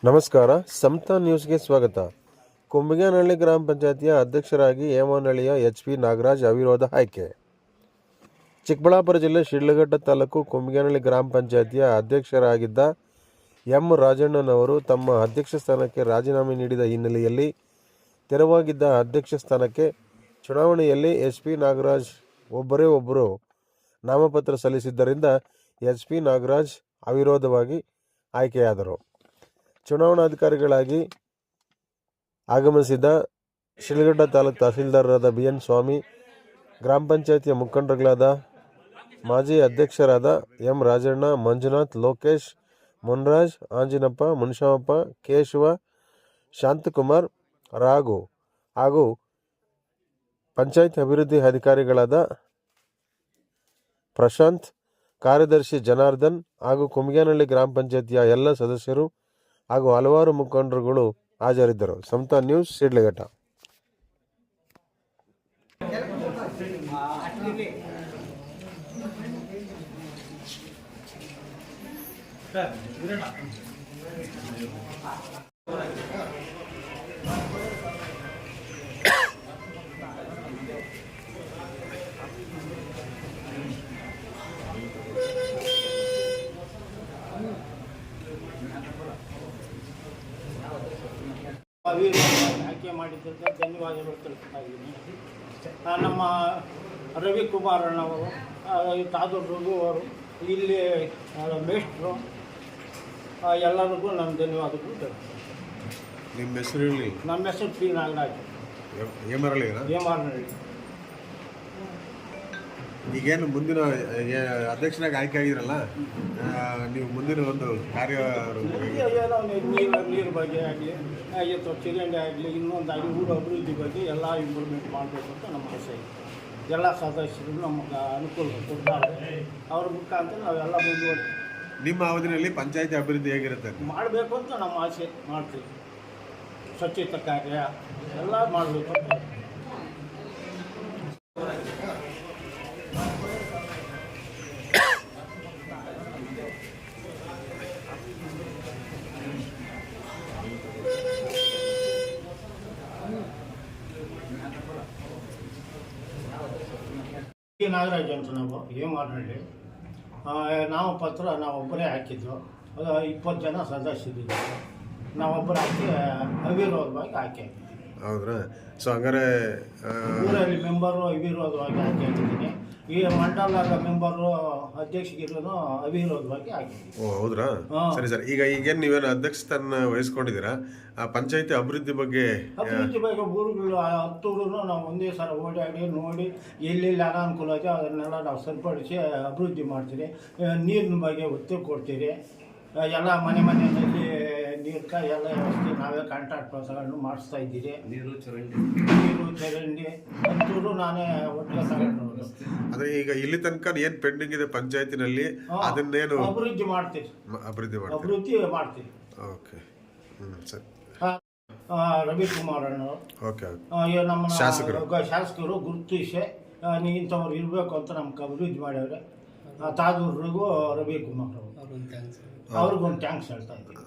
ನಮಸ್ಕಾರ, ಸಮತಾ ನ್ಯೂಸ್ಗೆ ಸ್ವಾಗತ. ಕುಂಬಿಗೇನಹಳ್ಳಿ ಗ್ರಾಮ ಪಂಚಾಯತಿಯ ಅಧ್ಯಕ್ಷರಾಗಿ ಹೇಮನಹಳ್ಳಿಯ ಎಚ್.ಪಿ. ನಾಗರಾಜ್ ಅವಿರೋಧ ಆಯ್ಕೆ. ಚಿಕ್ಕಬಳ್ಳಾಪುರ ಜಿಲ್ಲೆ ಶಿಡ್ಲಘಟ್ಟ ತಾಲೂಕು ಕುಂಬಿಗೇನಹಳ್ಳಿ ಗ್ರಾಮ ಪಂಚಾಯತಿಯ ಅಧ್ಯಕ್ಷರಾಗಿದ್ದ ಎಂ. ರಾಜಣ್ಣನವರು ತಮ್ಮ ಅಧ್ಯಕ್ಷ ಸ್ಥಾನಕ್ಕೆ ರಾಜೀನಾಮೆ ನೀಡಿದ ಹಿನ್ನೆಲೆಯಲ್ಲಿ ತೆರವಾಗಿದ್ದ ಅಧ್ಯಕ್ಷ ಸ್ಥಾನಕ್ಕೆ ಚುನಾವಣೆಯಲ್ಲಿ ಎಚ್.ಪಿ. ನಾಗರಾಜ್ ಒಬ್ಬರೇ ಒಬ್ಬರು ನಾಮಪತ್ರ ಸಲ್ಲಿಸಿದ್ದರಿಂದ ಎಚ್.ಪಿ. ನಾಗರಾಜ್ ಅವಿರೋಧವಾಗಿ ಆಯ್ಕೆಯಾದರು. ಚುನಾವಣಾಧಿಕಾರಿಗಳಾಗಿ ಆಗಮಿಸಿದ ಶಿಡ್ಲಘಟ್ಟ ತಾಲೂಕು ತಹಸೀಲ್ದಾರರಾದ ಬಿ.ಎನ್. ಸ್ವಾಮಿ, ಗ್ರಾಮ ಪಂಚಾಯತಿಯ ಮುಖಂಡರುಗಳಾದ ಮಾಜಿ ಅಧ್ಯಕ್ಷರಾದ ಎಂ. ರಾಜಣ್ಣ, ಮಂಜುನಾಥ್, ಲೋಕೇಶ್, ಮುನ್ರಾಜ್, ಆಂಜಿನಪ್ಪ, ಮುನಿಶಾಮಪ್ಪ, ಕೇಶವ, ಶಾಂತಕುಮಾರ್, ರಾಘು ಹಾಗೂ ಪಂಚಾಯತ್ ಅಭಿವೃದ್ಧಿ ಅಧಿಕಾರಿಗಳಾದ ಪ್ರಶಾಂತ್, ಕಾರ್ಯದರ್ಶಿ ಜನಾರ್ದನ್ ಹಾಗೂ ಕುಂಬಿಗೇನಹಳ್ಳಿ ಗ್ರಾಮ ಪಂಚಾಯತಿಯ ಎಲ್ಲ ಸದಸ್ಯರು ಹಾಗೂ ಹಲವಾರು ಮುಖಂಡರುಗಳು ಹಾಜರಿದ್ದರು. ಸಮತಾ ನ್ಯೂಸ್, ಶಿಡ್ಲಘಟ್ಟ. ಆಯ್ಕೆ ಮಾಡಿದ್ದಕ್ಕೆ ಧನ್ಯವಾದಗಳು ತಿಳಿಸ್ತಾ ಇದ್ದೀನಿ. ನಮ್ಮ ರವಿಕುಮಾರ್ ಅಣ್ಣವರು, ತಾದೂರು ರಘು ಅವರು, ಇಲ್ಲಿ ಮೇಷ್ಟ್ರು, ಎಲ್ಲರಿಗೂ ನನ್ನ ಧನ್ಯವಾದಗಳು ತಿಳಿಸ್ತೀನಿ. ನಿಮ್ಮ ಹೆಸರು ಹೇಳಿ. ನಮ್ಮ ಹೆಸರು ಪಿ. ನಾಗರಾಜ್, ಹೇಮನಹಳ್ಳಿ. ಈಗೇನು ಮುಂದಿನ ಅಧ್ಯಕ್ಷನಾಗಿ ಆಯ್ಕೆ ಆಗಿದ್ರಲ್ಲ, ನೀವು ಮುಂದಿನ ಒಂದು ಕಾರ್ಯ ಏನೋ ನೀರು ಬಗ್ಗೆ ಆಗಲಿ, ಅಥವಾ ಚರಂಡಿ ಆಗಲಿ, ಇನ್ನೊಂದಾಗಲಿ, ಊರು ಅಭಿವೃದ್ಧಿ ಬಗ್ಗೆ ಎಲ್ಲ ಇಂಪ್ರೂವ್ಮೆಂಟ್ ಮಾಡಬೇಕು ಅಂತ ನಮ್ಮ ಆಸೆ ಇದೆ. ಎಲ್ಲ ಸದಸ್ಯರು ನಮಗೆ ಅನುಕೂಲ ಕೊಡ್ತಾರೆ. ಅವ್ರ ಮುಖಾಂತರ ನಾವೆಲ್ಲ ಮುಂದುವರಿ. ನಿಮ್ಮ ಅವಧಿನಲ್ಲಿ ಪಂಚಾಯತಿ ಅಭಿವೃದ್ಧಿ ಹೇಗಿರುತ್ತೆ ಮಾಡಬೇಕು ಅಂತ ನಮ್ಮ ಆಸೆ. ಮಾಡ್ತೀವಿ. ಸ್ವಚ್ಛತೆ ಕಾರ್ಯ ಎಲ್ಲ ಮಾಡಬೇಕು ಅಂತ. ನಾಗರಾಜ್ ಅಂತ ನಾವು ಹೇಮನಹಳ್ಳಿ. ನಾಮಪತ್ರ ನಾವೊಬ್ಬರೇ ಹಾಕಿದ್ದು. ಅದು 20 ಜನ ಸದಸ್ಯರಿದ್ದಾರೆ. ನಾವೊಬ್ಬರು ಹಾಕಿ ಅವಿರೋಧವಾಗಿ ಆಯ್ಕೆ ಆಗಿದ್ದೀವಿ. ಹೌದ್ರಾ? ಸೊ ಹಂಗಾರೆ ಊರಲ್ಲಿ ಮೆಂಬರು ಅವಿರೋಧವಾಗಿ ಆಯ್ಕೆ ಆಗಿದ್ದೀನಿ. ಈ ಮಂಡಲದ ಮೆಂಬರು ಅಧ್ಯಕ್ಷಗಿರೋನು ಅವಿರೋಧವಾಗಿ ಆಗಿದ್ದೀನಿ. ಓ ಹೌದ್ರಾ? ಸರಿ ಸರ್. ಈಗೇನು ನೀವೇನು ಅಧ್ಯಕ್ಷ ಸ್ಥಾನ ವಹಿಸ್ಕೊಂಡಿದ್ದೀರಾ, ಆ ಪಂಚಾಯತಿ ಅಭಿವೃದ್ಧಿ ಬಗ್ಗೆ ಊರುಗಳು 10 ಊರು ನಾವು ಒಂದೇ ಸಲ ಓಡಾಡಿ ನೋಡಿ ಎಲ್ಲೆಲ್ಲಿ ಅನಾನುಕೂಲ ಇದೆ ಅದನ್ನೆಲ್ಲ ನಾವು ಸರಿಪಡಿಸಿ ಅಭಿವೃದ್ಧಿ ಮಾಡ್ತೀರಿ. ನೀರಿನ ಬಗ್ಗೆ ಒತ್ತು ಕೊಡ್ತೀರಿ. ಎಲ್ಲ ಮನೆಯಲ್ಲಿ ನೀರ್ಕ ಎಲ್ಲ ವ್ಯವಸ್ಥೆ ನಾವೇ ಕಾಂಟ್ರಾಕ್ಟ್ ತಗೊಂಡು ಮಾಡಿಸ್ತಾ ಇದ್ದೀರಿ. ನೀರು ಚರಂಡಿ 10 ನಾನೇ ಒಟ್ಟಿಗೆ ತಗೊಂಡು. ಆದರೆ ಈಗ ಇಲ್ಲಿ ತನಕ ಏನು ಪೆಂಡಿಂಗ್ ಇದೆ ಪಂಚಾಯತಿನಲ್ಲಿ ಅದನ್ನೇನು ಅಭಿವೃದ್ಧಿ ಮಾಡ್ತೀರಿ. ಅಭಿವೃದ್ಧಿ ಮಾಡ್ತೀರಿ. ಓಕೆ, ಸರಿ. ರವಿಕುಮಾರ್ ಅಣ್ಣವರು ನಮ್ಮ ಶಾಸಕರು ಗುರುತಿಸಿ ಇಂಥವ್ರು ಇರಬೇಕು ಅಂತ ನಮ್ಗೆ ಅಭಿವೃದ್ಧಿ ಮಾಡ್ಯವ್ರೆ. ತಾದೂರು ರಘು, ರವಿಕುಮಾರ್ ಅವರು, ಅವ್ರಿಗೊಂದು ಥ್ಯಾಂಕ್ಸ್ ಹೇಳ್ತಾ ಇದ್ದೀನಿ.